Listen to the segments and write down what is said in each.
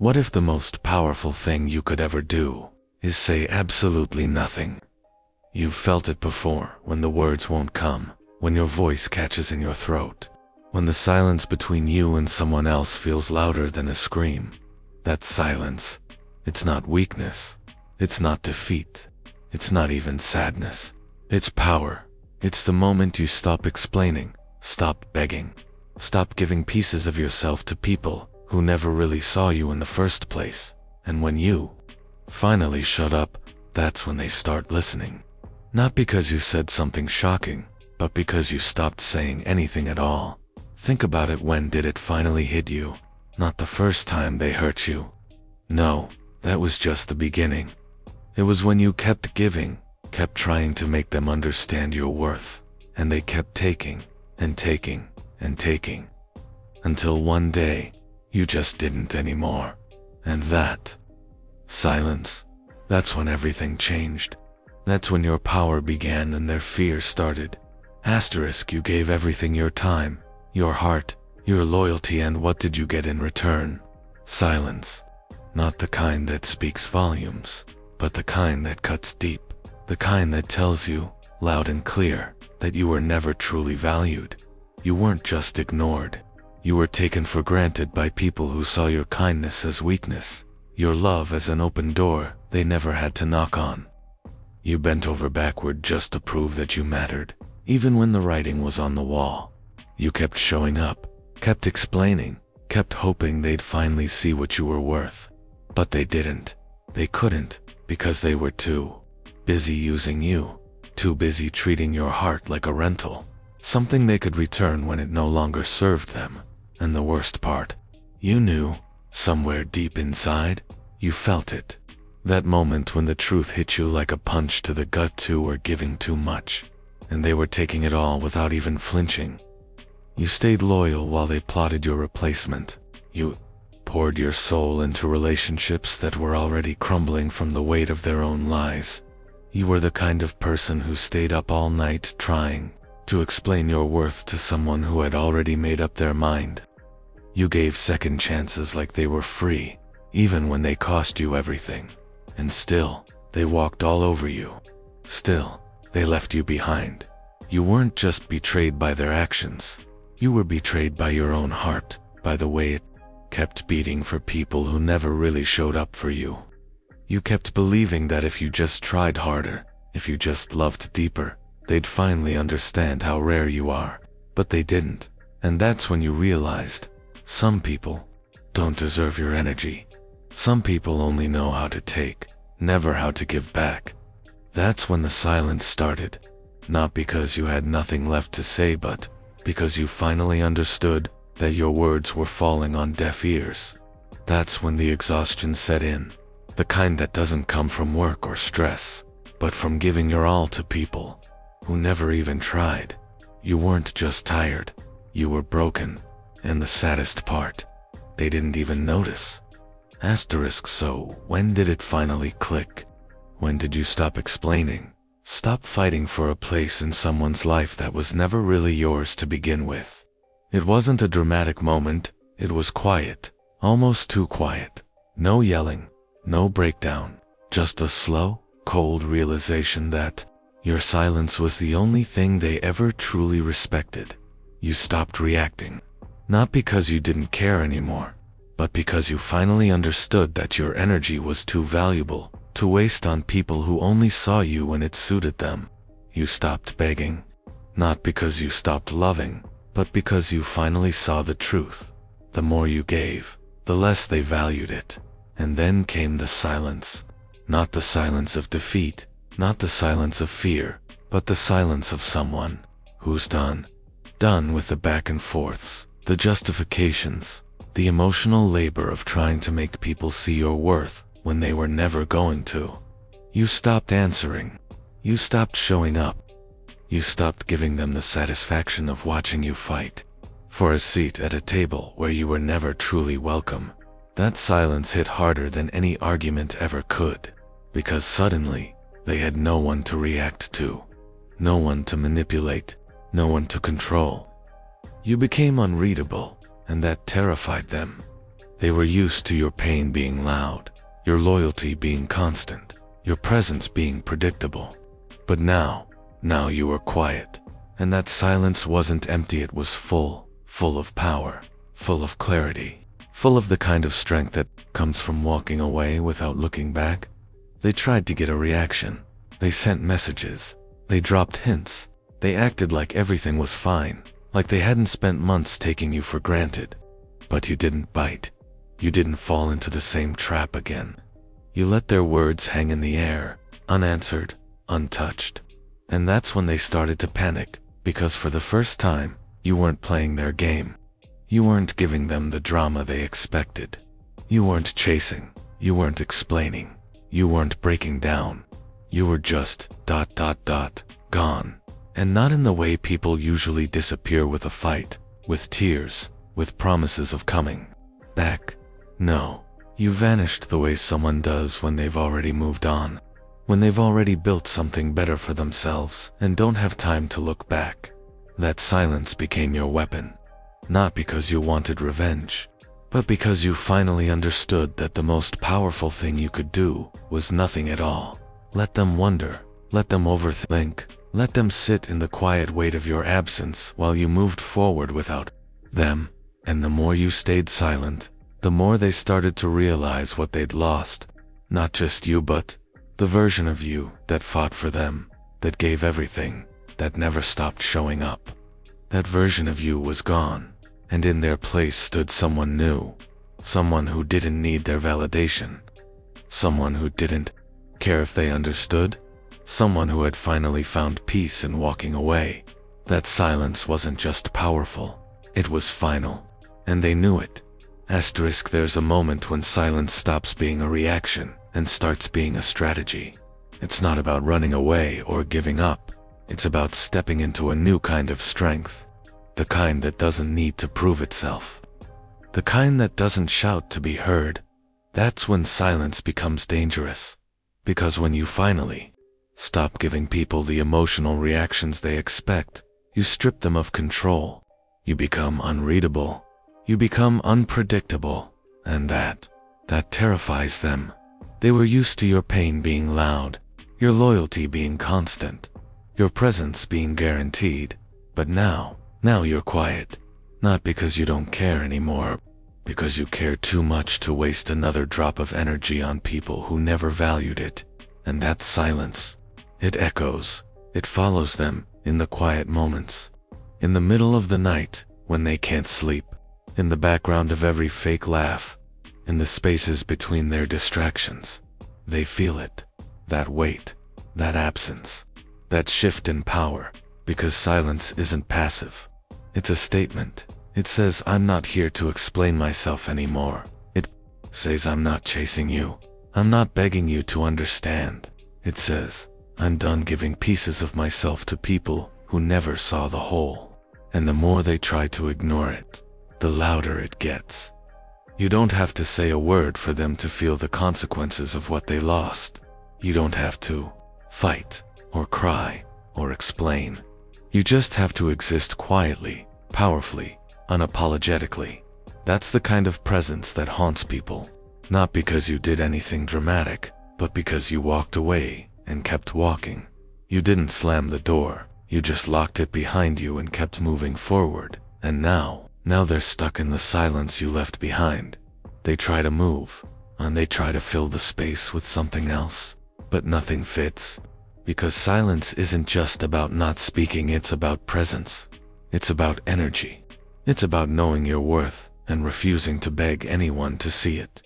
What if the most powerful thing you could ever do is say absolutely nothing? You've felt it before, when the words won't come, when your voice catches in your throat, when the silence between you and someone else feels louder than a scream. That silence, it's not weakness, it's not defeat, it's not even sadness. It's power. It's the moment you stop explaining, stop begging, stop giving pieces of yourself to people who never really saw you in the first place. And when you finally shut up, that's when they start listening. Not because you said something shocking, but because you stopped saying anything at all. Think about it. When did it finally hit you? Not the first time they hurt you. No, that was just the beginning. It was when you kept giving, kept trying to make them understand your worth, and they kept taking, and taking, and taking. Until one day, you just didn't anymore. And that silence, that's when everything changed. That's when your power began and their fear started. Asterisk, you gave everything, your time, your heart, your loyalty, and what did you get in return? Silence. Not the kind that speaks volumes, but the kind that cuts deep. The kind that tells you, loud and clear, that you were never truly valued. You weren't just ignored. You were taken for granted by people who saw your kindness as weakness, your love as an open door they never had to knock on. You bent over backward just to prove that you mattered, even when the writing was on the wall. You kept showing up, kept explaining, kept hoping they'd finally see what you were worth. But they didn't. They couldn't, because they were too busy using you, too busy treating your heart like a rental, something they could return when it no longer served them. And the worst part, you knew, somewhere deep inside, you felt it. That moment when the truth hit you like a punch to the gut. Too or giving too much, and they were taking it all without even flinching. You stayed loyal while they plotted your replacement. You poured your soul into relationships that were already crumbling from the weight of their own lies. You were the kind of person who stayed up all night trying to explain your worth to someone who had already made up their mind. You gave second chances like they were free, even when they cost you everything. And still, they walked all over you. Still, they left you behind. You weren't just betrayed by their actions. You were betrayed by your own heart, by the way it kept beating for people who never really showed up for you. You kept believing that if you just tried harder, if you just loved deeper, they'd finally understand how rare you are. But they didn't. And that's when you realized, some people don't deserve your energy. Some people only know how to take, never how to give back. That's when the silence started. Not because you had nothing left to say, but because you finally understood that your words were falling on deaf ears. That's when the exhaustion set in. The kind that doesn't come from work or stress, but from giving your all to people who never even tried. You weren't just tired, you were broken. And the saddest part, they didn't even notice. Asterisk, so when did it finally click? When did you stop explaining? Stop fighting for a place in someone's life that was never really yours to begin with? It wasn't a dramatic moment, it was quiet, almost too quiet. No yelling, no breakdown, just a slow, cold realization that your silence was the only thing they ever truly respected. You stopped reacting, not because you didn't care anymore, but because you finally understood that your energy was too valuable to waste on people who only saw you when it suited them. You stopped begging, not because you stopped loving, but because you finally saw the truth. The more you gave, the less they valued it. And then came the silence. Not the silence of defeat, not the silence of fear, but the silence of someone who's done with the back and forths, the justifications, the emotional labor of trying to make people see your worth when they were never going to. You stopped answering. You stopped showing up. You stopped giving them the satisfaction of watching you fight for a seat at a table where you were never truly welcome. That silence hit harder than any argument ever could, because suddenly, they had no one to react to, no one to manipulate, no one to control. You became unreadable, and that terrified them. They were used to your pain being loud, your loyalty being constant, your presence being predictable. But now you were quiet. And that silence wasn't empty, it was full of power, full of clarity, full of the kind of strength that comes from walking away without looking back. They tried to get a reaction. They sent messages. They dropped hints. They acted like everything was fine, like they hadn't spent months taking you for granted. But you didn't bite. You didn't fall into the same trap again. You let their words hang in the air, unanswered, untouched. And that's when they started to panic, because for the first time, you weren't playing their game. You weren't giving them the drama they expected. You weren't chasing. You weren't explaining. You weren't breaking down. You were just ... gone. And not in the way people usually disappear with a fight, with tears, with promises of coming back. No, you vanished the way someone does when they've already moved on, when they've already built something better for themselves and don't have time to look back. That silence became your weapon, not because you wanted revenge, but because you finally understood that the most powerful thing you could do was nothing at all. Let them wonder, let them overthink, let them sit in the quiet weight of your absence while you moved forward without them. And the more you stayed silent, the more they started to realize what they'd lost. Not just you, but the version of you that fought for them, that gave everything, that never stopped showing up. That version of you was gone, and in their place stood someone new, someone who didn't need their validation, someone who didn't care if they understood, someone who had finally found peace in walking away. That silence wasn't just powerful, it was final, and they knew it. There's a moment when silence stops being a reaction and starts being a strategy. It's not about running away or giving up. It's about stepping into a new kind of strength. The kind that doesn't need to prove itself. The kind that doesn't shout to be heard. That's when silence becomes dangerous. Because when you finally stop giving people the emotional reactions they expect, you strip them of control. You become unreadable. You become unpredictable. And that terrifies them. They were used to your pain being loud, your loyalty being constant, your presence being guaranteed. But now you're quiet. Not because you don't care anymore, because you care too much to waste another drop of energy on people who never valued it. And that silence, it echoes, it follows them in the quiet moments. In the middle of the night, when they can't sleep. In the background of every fake laugh. In the spaces between their distractions. They feel it. That weight. That absence. That shift in power. Because silence isn't passive. It's a statement. It says, I'm not here to explain myself anymore. It says, I'm not chasing you. I'm not begging you to understand. It says, I'm done giving pieces of myself to people who never saw the whole. And the more they try to ignore it, the louder it gets. You don't have to say a word for them to feel the consequences of what they lost. You don't have to fight, or cry, or explain. You just have to exist quietly, powerfully, unapologetically. That's the kind of presence that haunts people. Not because you did anything dramatic, but because you walked away and kept walking. You didn't slam the door, you just locked it behind you and kept moving forward. And now they're stuck in the silence you left behind. They try to move, and they try to fill the space with something else, but nothing fits. Because silence isn't just about not speaking, it's about presence. It's about energy. It's about knowing your worth and refusing to beg anyone to see it.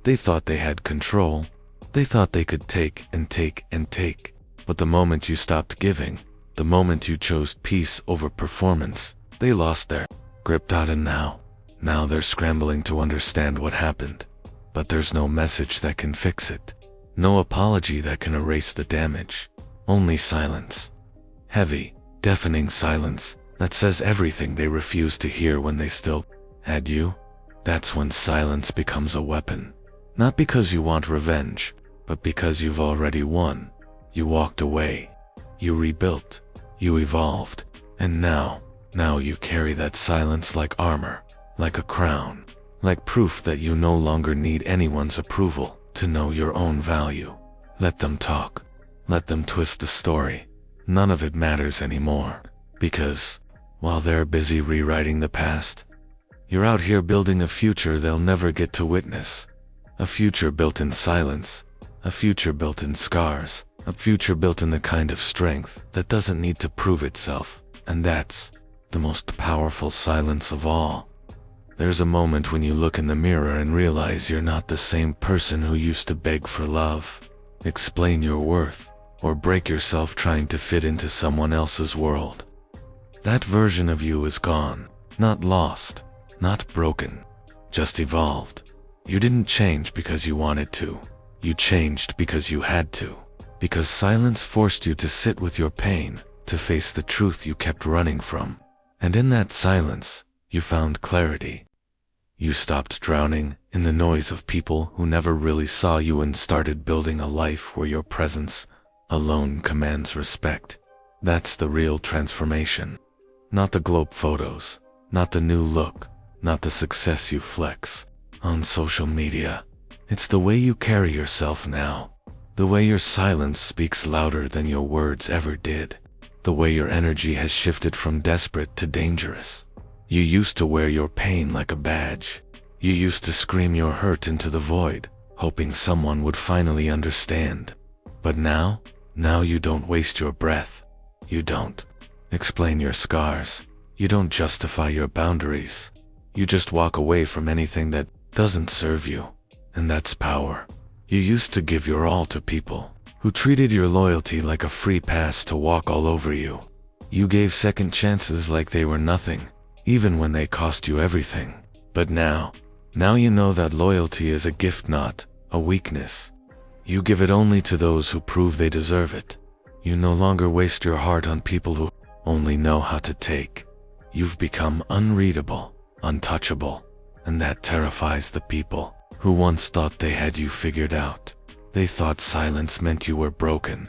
They thought they had control. They thought they could take and take and take. But the moment you stopped giving, the moment you chose peace over performance, they lost their grip. And now they're scrambling to understand what happened. But there's no message that can fix it. No apology that can erase the damage. Only silence. Heavy, deafening silence that says everything they refused to hear when they still had you. That's when silence becomes a weapon. Not because you want revenge, but because you've already won. You walked away. You rebuilt. You evolved. And now you carry that silence like armor, like a crown, like proof that you no longer need anyone's approval to know your own value. Let them talk. Let them twist the story. None of it matters anymore, because while they're busy rewriting the past, you're out here building a future they'll never get to witness. A future built in silence, a future built in scars, a future built in the kind of strength that doesn't need to prove itself, and that's the most powerful silence of all. There's a moment when you look in the mirror and realize you're not the same person who used to beg for love, explain your worth, or break yourself trying to fit into someone else's world. That version of you is gone, not lost, not broken, just evolved. You didn't change because you wanted to. You changed because you had to. Because silence forced you to sit with your pain, to face the truth you kept running from. And in that silence, you found clarity. You stopped drowning in the noise of people who never really saw you and started building a life where your presence alone commands respect. That's the real transformation. Not the globe photos, not the new look, not the success you flex on social media. It's the way you carry yourself now. The way your silence speaks louder than your words ever did. The way your energy has shifted from desperate to dangerous. You used to wear your pain like a badge. You used to scream your hurt into the void, hoping someone would finally understand. But now you don't waste your breath. You don't explain your scars. You don't justify your boundaries. You just walk away from anything that doesn't serve you. And that's power. You used to give your all to people who treated your loyalty like a free pass to walk all over you. You gave second chances like they were nothing, even when they cost you everything. But now you know that loyalty is a gift, not a weakness. You give it only to those who prove they deserve it. You no longer waste your heart on people who only know how to take. You've become unreadable, untouchable, and that terrifies the people who once thought they had you figured out. They thought silence meant you were broken.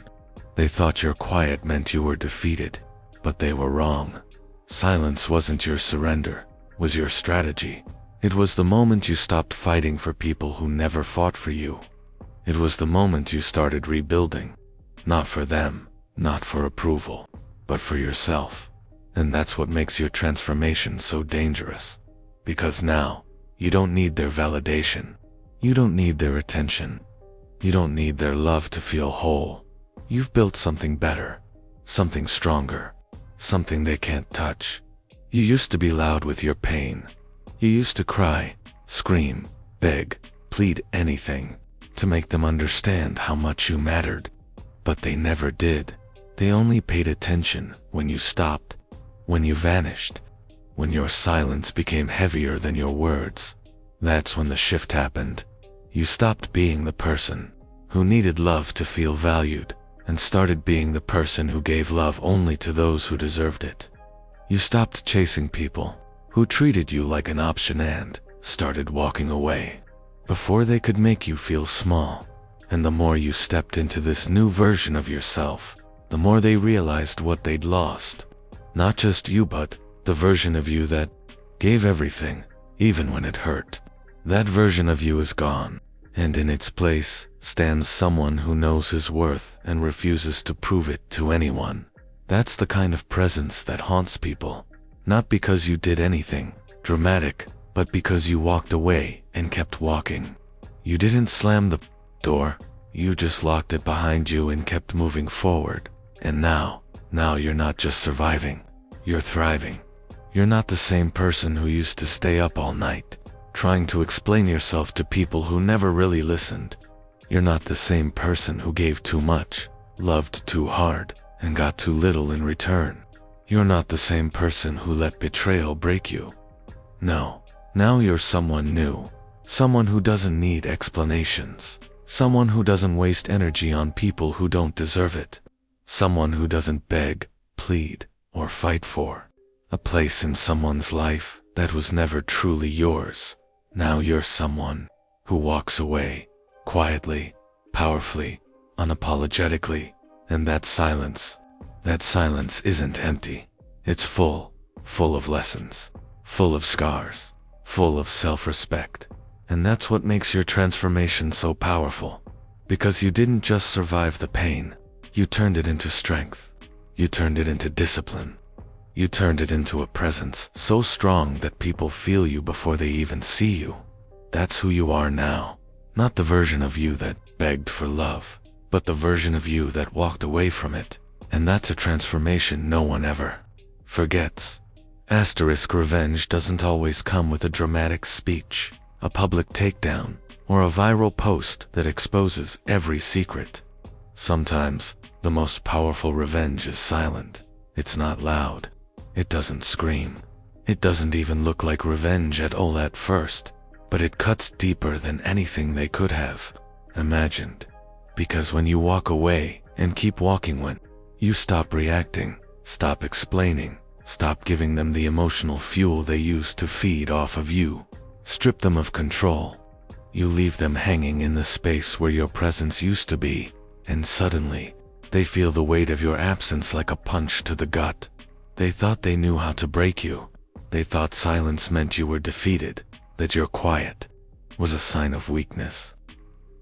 They thought your quiet meant you were defeated, but they were wrong. Silence wasn't your surrender, was your strategy. It was the moment you stopped fighting for people who never fought for you. It was the moment you started rebuilding, not for them, not for approval, but for yourself. And that's what makes your transformation so dangerous. Because now, you don't need their validation. You don't need their attention. You don't need their love to feel whole. You've built something better, something stronger, something they can't touch. You used to be loud with your pain. You used to cry, scream, beg, plead anything to make them understand how much you mattered. But they never did. They only paid attention when you stopped, when you vanished, when your silence became heavier than your words. That's when the shift happened. You stopped being the person who needed love to feel valued and started being the person who gave love only to those who deserved it. You stopped chasing people who treated you like an option and started walking away before they could make you feel small. And the more you stepped into this new version of yourself, the more they realized what they'd lost. Not just you, but the version of you that gave everything, even when it hurt. That version of you is gone, and in its place stands someone who knows his worth and refuses to prove it to anyone. That's the kind of presence that haunts people. Not because you did anything dramatic, but because you walked away and kept walking. You didn't slam the door, you just locked it behind you and kept moving forward. And now you're not just surviving, you're thriving. You're not the same person who used to stay up all night, trying to explain yourself to people who never really listened. You're not the same person who gave too much, loved too hard, and got too little in return. You're not the same person who let betrayal break you. No, now you're someone new, someone who doesn't need explanations, someone who doesn't waste energy on people who don't deserve it, someone who doesn't beg, plead, or fight for a place in someone's life that was never truly yours. Now you're someone who walks away, quietly, powerfully, unapologetically, and that silence isn't empty. It's full of lessons, full of scars, full of self-respect. And that's what makes your transformation so powerful. Because you didn't just survive the pain, you turned it into strength. You turned it into discipline. You turned it into a presence so strong that people feel you before they even see you. That's who you are now. Not the version of you that begged for love, but the version of you that walked away from it. And that's a transformation no one ever forgets. Asterisk revenge doesn't always come with a dramatic speech, a public takedown, or a viral post that exposes every secret. Sometimes, the most powerful revenge is silent. It's not loud. It doesn't scream. It doesn't even look like revenge at all at first, but it cuts deeper than anything they could have imagined. Because when you walk away and keep walking, when you stop reacting, stop explaining, stop giving them the emotional fuel they used to feed off of you, strip them of control, you leave them hanging in the space where your presence used to be, and suddenly, they feel the weight of your absence like a punch to the gut. They thought they knew how to break you. They thought silence meant you were defeated, that your quiet was a sign of weakness.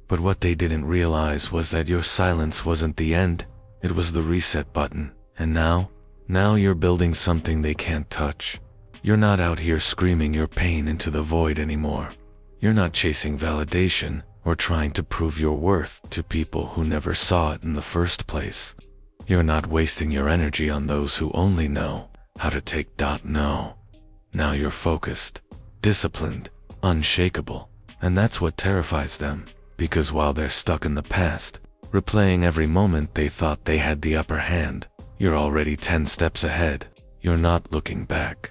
But what they didn't realize was that your silence wasn't the end, it was the reset button. And now you're building something they can't touch. You're not out here screaming your pain into the void anymore. You're not chasing validation or trying to prove your worth to people who never saw it in the first place. You're not wasting your energy on those who only know how to take no. Now you're focused, disciplined, unshakable, and that's what terrifies them, because while they're stuck in the past, replaying every moment they thought they had the upper hand, you're already 10 steps ahead. You're not looking back.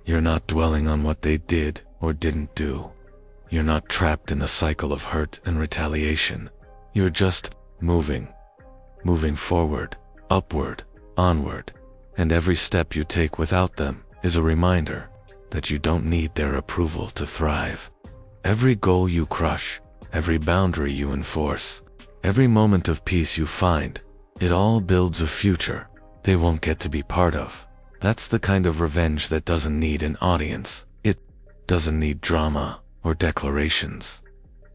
You're not dwelling on what they did or didn't do. You're not trapped in a cycle of hurt and retaliation. You're just moving forward, upward, onward, and every step you take without them is a reminder that you don't need their approval to thrive. Every goal you crush, every boundary you enforce, every moment of peace you find, it all builds a future they won't get to be part of. That's the kind of revenge that doesn't need an audience. It doesn't need drama or declarations.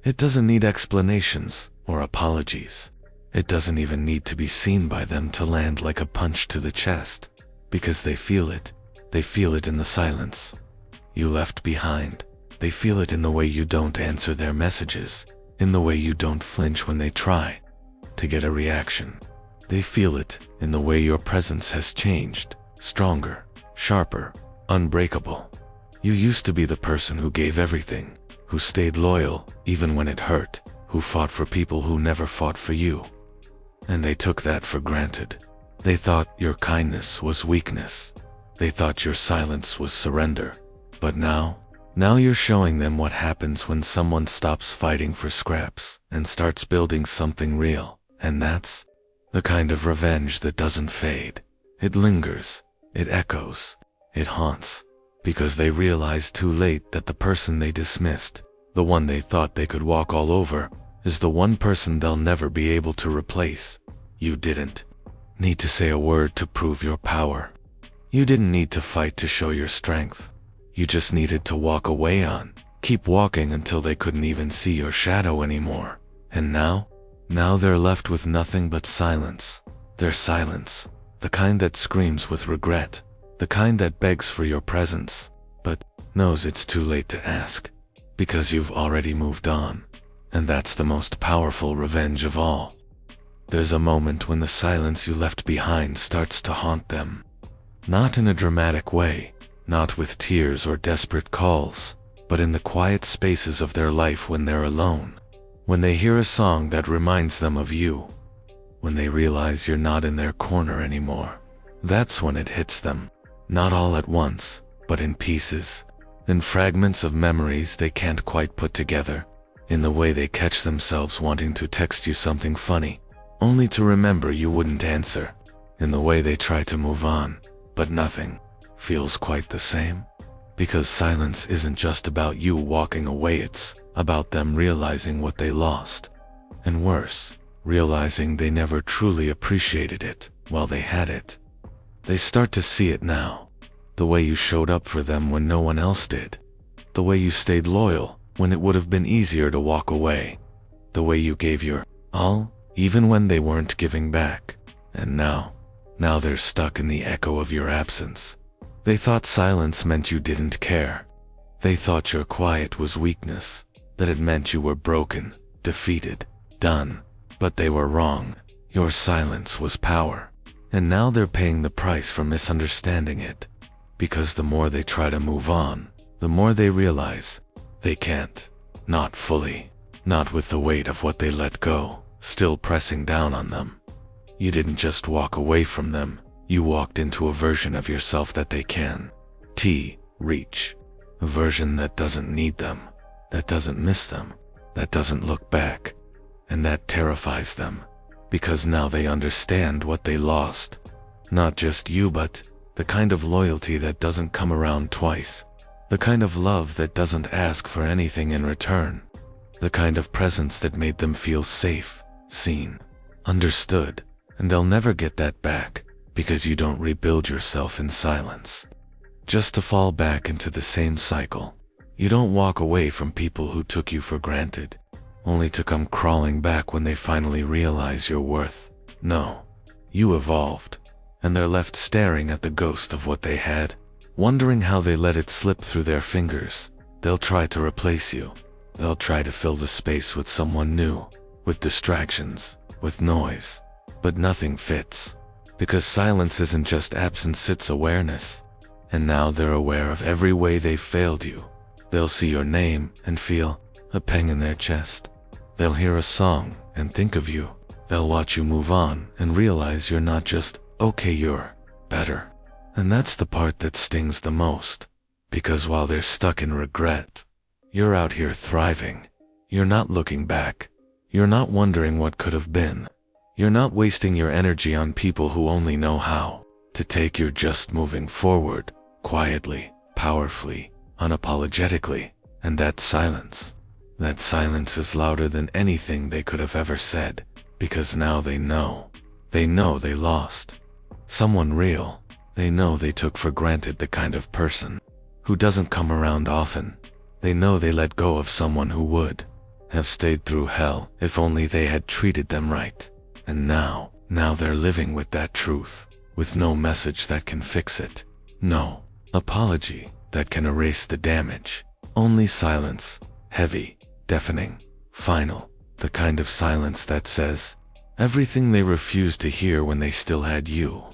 It doesn't need explanations or apologies. It doesn't even need to be seen by them to land like a punch to the chest, because they feel it. They feel it in the silence you left behind. They feel it in the way you don't answer their messages, in the way you don't flinch when they try to get a reaction. They feel it in the way your presence has changed, stronger, sharper, unbreakable. You used to be the person who gave everything, who stayed loyal even when it hurt, who fought for people who never fought for you. And they took that for granted. They thought your kindness was weakness. They thought your silence was surrender. But now you're showing them what happens when someone stops fighting for scraps and starts building something real. And that's the kind of revenge that doesn't fade. It lingers, it echoes, it haunts, because they realize too late that the person they dismissed, the one they thought they could walk all over, is the one person they'll never be able to replace. You didn't need to say a word to prove your power. You didn't need to fight to show your strength. You just needed to walk away keep walking until they couldn't even see your shadow anymore. And now they're left with nothing but silence. Their silence, the kind that screams with regret, the kind that begs for your presence, but knows it's too late to ask, because you've already moved on. And that's the most powerful revenge of all. There's a moment when the silence you left behind starts to haunt them. Not in a dramatic way, not with tears or desperate calls, but in the quiet spaces of their life when they're alone. When they hear a song that reminds them of you. When they realize you're not in their corner anymore. That's when it hits them. Not all at once, but in pieces. In fragments of memories they can't quite put together. In the way they catch themselves wanting to text you something funny, only to remember you wouldn't answer. In the way they try to move on, but nothing feels quite the same. Because silence isn't just about you walking away, it's about them realizing what they lost. And worse, realizing they never truly appreciated it while they had it. They start to see it now. The way you showed up for them when no one else did. The way you stayed loyal when it would have been easier to walk away. The way you gave your all, even when they weren't giving back. And now they're stuck in the echo of your absence. They thought silence meant you didn't care. They thought your quiet was weakness, that it meant you were broken, defeated, done. But they were wrong. Your silence was power. And now they're paying the price for misunderstanding it. Because the more they try to move on, the more they realize they can't. Not fully. Not with the weight of what they let go still pressing down on them. You didn't just walk away from them, you walked into a version of yourself that they can reach. A version that doesn't need them, that doesn't miss them, that doesn't look back. And that terrifies them, because now they understand what they lost. Not just you, but the kind of loyalty that doesn't come around twice. The kind of love that doesn't ask for anything in return. The kind of presence that made them feel safe, seen, understood. And they'll never get that back, because you don't rebuild yourself in silence. Just to fall back into the same cycle. You don't walk away from people who took you for granted, only to come crawling back when they finally realize your worth. No, you evolved, and they're left staring at the ghost of what they had, wondering how they let it slip through their fingers. They'll try to replace you. They'll try to fill the space with someone new, with distractions, with noise. But nothing fits, because silence isn't just absence, it's awareness. And now they're aware of every way they've failed you. They'll see your name and feel a pang in their chest. They'll hear a song and think of you. They'll watch you move on and realize you're not just okay, you're better. And that's the part that stings the most, because while they're stuck in regret, you're out here thriving. You're not looking back. You're not wondering what could have been. You're not wasting your energy on people who only know how to take. You're just moving forward, quietly, powerfully, unapologetically. And that silence is louder than anything they could have ever said, because now they know they lost someone real. They know they took for granted the kind of person who doesn't come around often. They know they let go of someone who would have stayed through hell if only they had treated them right. And now they're living with that truth, with no message that can fix it, no apology that can erase the damage. Only silence, heavy, deafening, final, the kind of silence that says everything they refused to hear when they still had you.